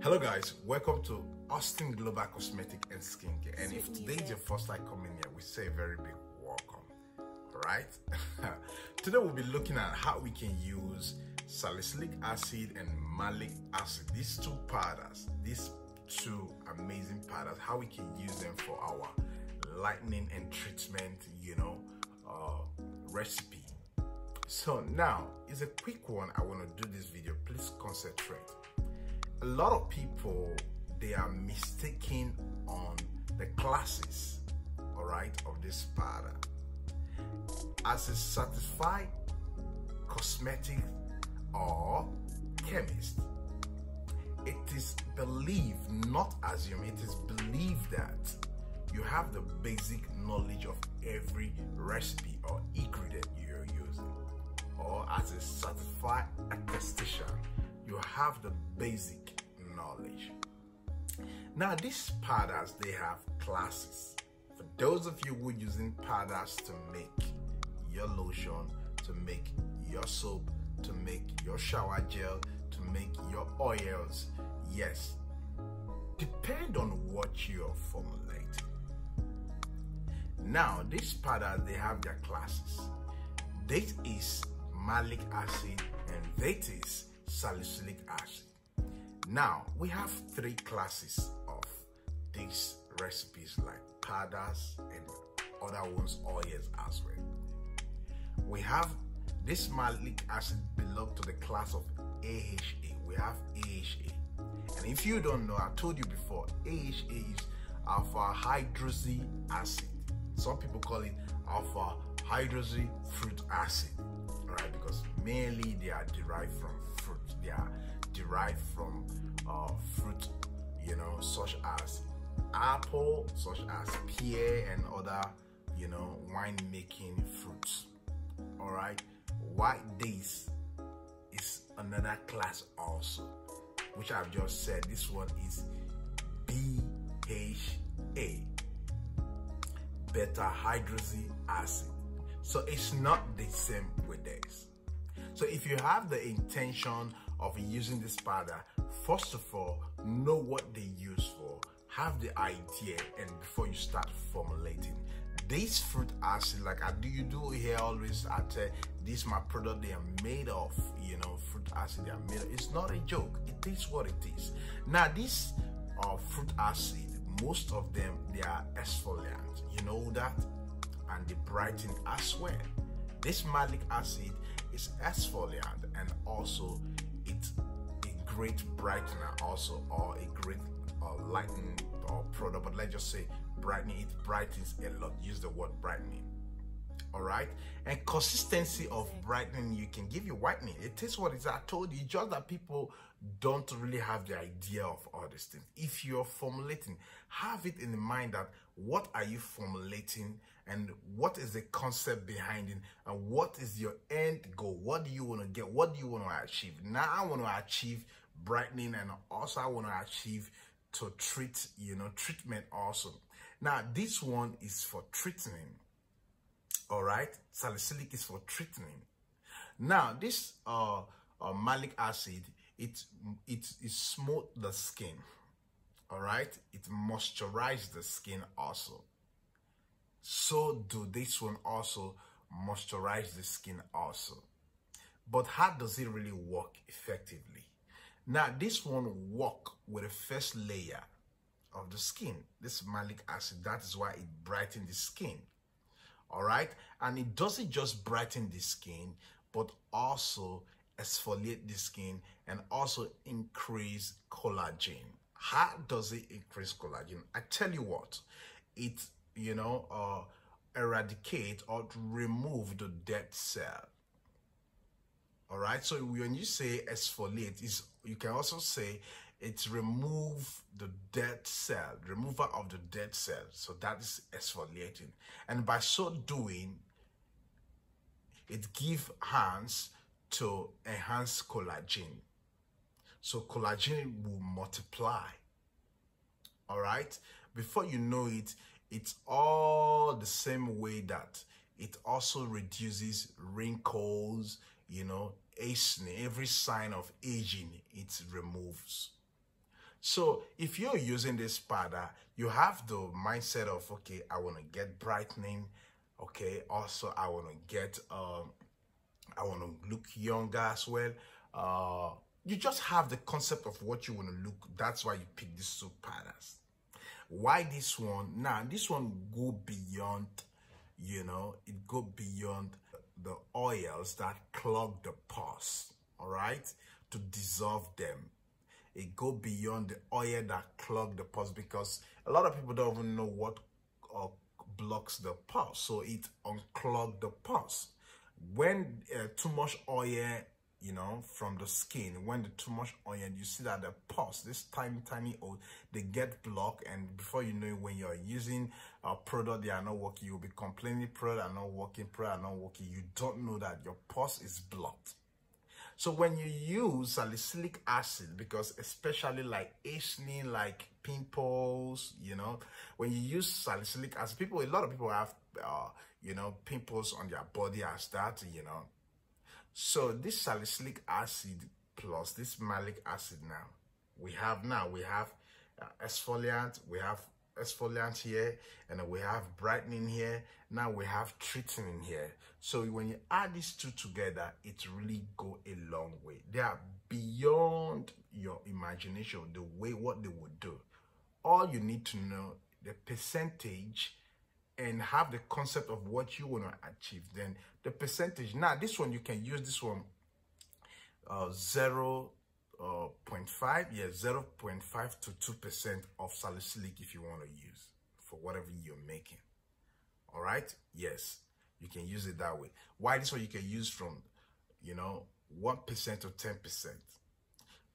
Hello guys, welcome to Austin Global Cosmetic and Skincare. And if today is your first time coming here, we say a very big welcome. Alright? Today we'll be looking at how we can use salicylic acid and malic acid. These two powders, these two amazing powders, how we can use them for our lightening and treatment, recipe. So now, it's a quick one. I want to do this video. Please concentrate. A lot of people, they are mistaken on the classes, all right, of this powder. As a certified cosmetic or chemist, it is believed, not assumed, it is believed that you have the basic knowledge of every recipe or ingredient you're using. Or as a certified esthetician, you have the basic knowledge. Now these powders, they have classes. For those of you who are using powders to make your lotion, to make your soap, to make your shower gel, to make your oils, yes, depend on what you're formulating. Now these powders, they have their classes. That is malic acid and that is salicylic acid. Now we have three classes of these recipes, like powders and other ones, oils as well. We have this malic acid belong to the class of AHA. We have AHA, and if you don't know, I told you before, AHA is alpha hydroxy acid. Some people call it alpha hydroxy fruit acid, all right, because mainly they are derived from fruit. They are derived from fruit, such as apple, such as pear, and other, wine making fruits. All right, white days is another class also, which I've just said. This one is BHA, beta hydroxy acid. So it's not the same with this. So if you have the intention of using this powder, first of all, know what they use for, have the idea, and before you start formulating. This fruit acid, like I do here always, I tell this my product, they are made of, fruit acid, they are made of, it's not a joke, it is what it is. Now this fruit acid, most of them, they are exfoliant, you know that, and they brighten as well. This malic acid is exfoliant and also it's a great brightener also, or a great lightening product, but let's just say brightening, it brightens a lot. Use the word brightening. All right, and consistency of brightening, you can give you whitening. It is what it is. I told you, just that people don't really have the idea of all these things. If you're formulating, have it in the mind that what are you formulating and what is the concept behind it and what is your end goal. What do you want to get? What do you want to achieve? Now I want to achieve brightening, and also I want to achieve to treat, treatment also. Now this one is for treating. All right, salicylic is for treating. Now this malic acid, it smooth the skin. All right, it moisturize the skin also. So do this one also moisturize the skin also. But how does it really work effectively? Now this one work with the first layer of the skin, this malic acid. That is why it brightens the skin. All right, and it doesn't just brighten the skin, but also exfoliate the skin and also increase collagen. How does it increase collagen? I tell you what, it eradicate or remove the dead cell. All right, so when you say exfoliate, you can also say it's remove the dead cell, removal of the dead cell. So that is exfoliating, and by so doing, it gives hands to enhance collagen. So collagen will multiply. All right, before you know it, it's all the same way that it also reduces wrinkles, aging, every sign of aging, it removes. So if you're using this powder, you have the mindset of, okay, I want to get brightening. Okay, also I want to get I want to look younger as well. You just have the concept of what you want to look. That's why you pick these two powders. Why this one? Now this one go beyond, you know, it go beyond the oils that clog the pores, all right, to dissolve them. It go beyond the oil that clog the pores, because a lot of people don't even know what blocks the pores, so it unclog the pores. When too much oil, you know, from the skin, when the too much oil, you see that the pores, this tiny hole, they get blocked, and before you know it, when you're using a product, they are not working, you'll be complaining, product are not working, product are not working. You don't know that your pores is blocked. So when you use salicylic acid, because especially like acne, like pimples, you know, when you use salicylic acid, a lot of people have, you know, pimples on their body as that, you know. So this salicylic acid plus this malic acid we have exfoliant, we have exfoliant here, and then we have brightening here. Now we have treating here. So when you add these two together, it really go a long way. They are beyond your imagination, the way what they would do. All you need to know the percentage and have the concept of what you want to achieve. Then the percentage. Now this one, you can use this one 0.5 to 2% of salicylic if you want to use for whatever you're making. All right, yes, you can use it that way. Why this one you can use from, you know, 1% to 10%.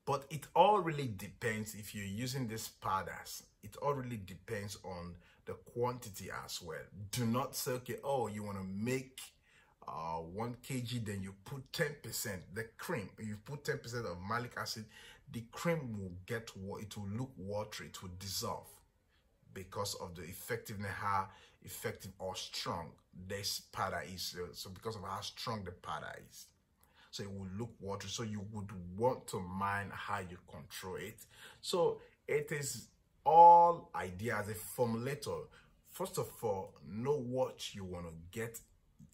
But it all really depends. If you're using these powders, it all really depends on the quantity as well. Do not say, okay, oh, you want to make 1 kg, then you put 10%. The cream, you put 10% of malic acid, the cream will get, it will look watery, it will dissolve because of the effectiveness, how effective or strong this powder is. So because of how strong the powder is, so it will look watery. So you would want to mind how you control it. So it is all idea as a formulator. First of all, know what you want to get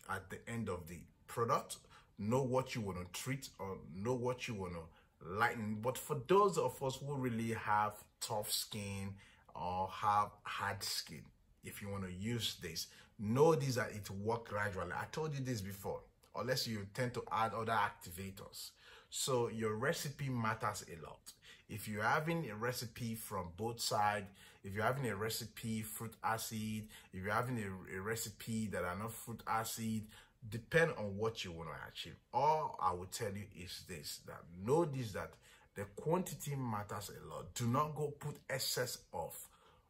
at the end of the product, know what you want to treat, or know what you want to lighten. But for those of us who really have tough skin or have hard skin, if you want to use this, know this, that it works gradually. I told you this before, unless you tend to add other activators. So your recipe matters a lot. If you're having a recipe from both sides, if you're having a recipe fruit acid, if you're having a recipe that are not fruit acid, depend on what you want to achieve. All I will tell you is this, that know this, that the quantity matters a lot. Do not go put excess of,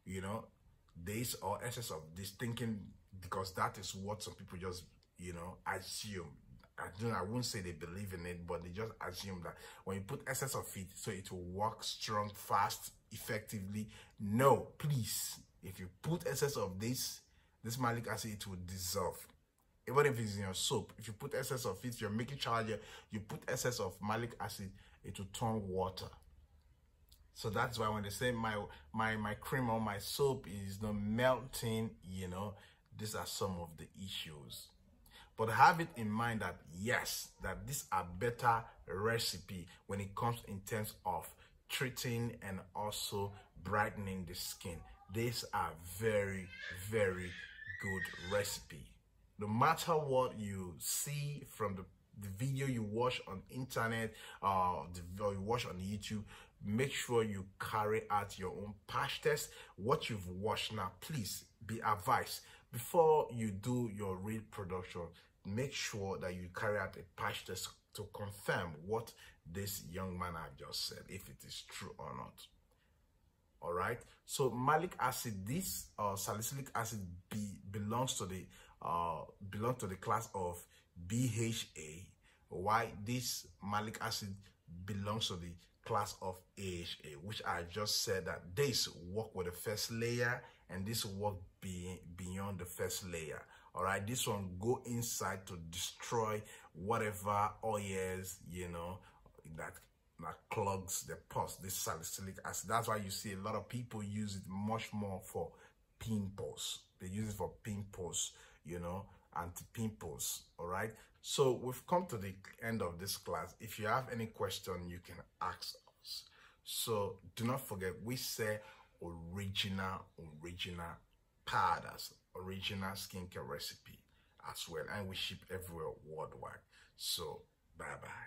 you know, this or excess of this, thinking, because that is what some people just, you know, assume. I won't say they believe in it, but they just assume that when you put excess of it, so it will work strong, fast, effectively. No, please. If you put excess of this malic acid, it will dissolve. Even if it's in your soap, if you put excess of it, you're making charger, you put excess of malic acid, it will turn water. So that's why when they say my cream or my soap is not melting, you know, these are some of the issues. But have it in mind that yes, that these are better recipe when it comes in terms of treating and also brightening the skin. These are very, very good recipe. No matter what you see from the video you watch on internet, or you watch on YouTube, make sure you carry out your own patch test. What you've watched now, please be advised, before you do your real production, make sure that you carry out a patch test to confirm what this young man have just said, if it is true or not. All right, so malic acid, this salicylic acid belongs to the class of BHA, while this malic acid belongs to the class of AHA, which I just said that this work with the first layer and this work beyond the first layer. All right, this one go inside to destroy whatever oils, you know, that that clogs the pores, this salicylic acid. That's why you see a lot of people use it much more for pimples. They use it for pimples, you know, anti-pimples. All right. So we've come to the end of this class. If you have any question, you can ask us. So do not forget, we say original powders, original skincare recipe as well, and we ship everywhere worldwide. So bye bye.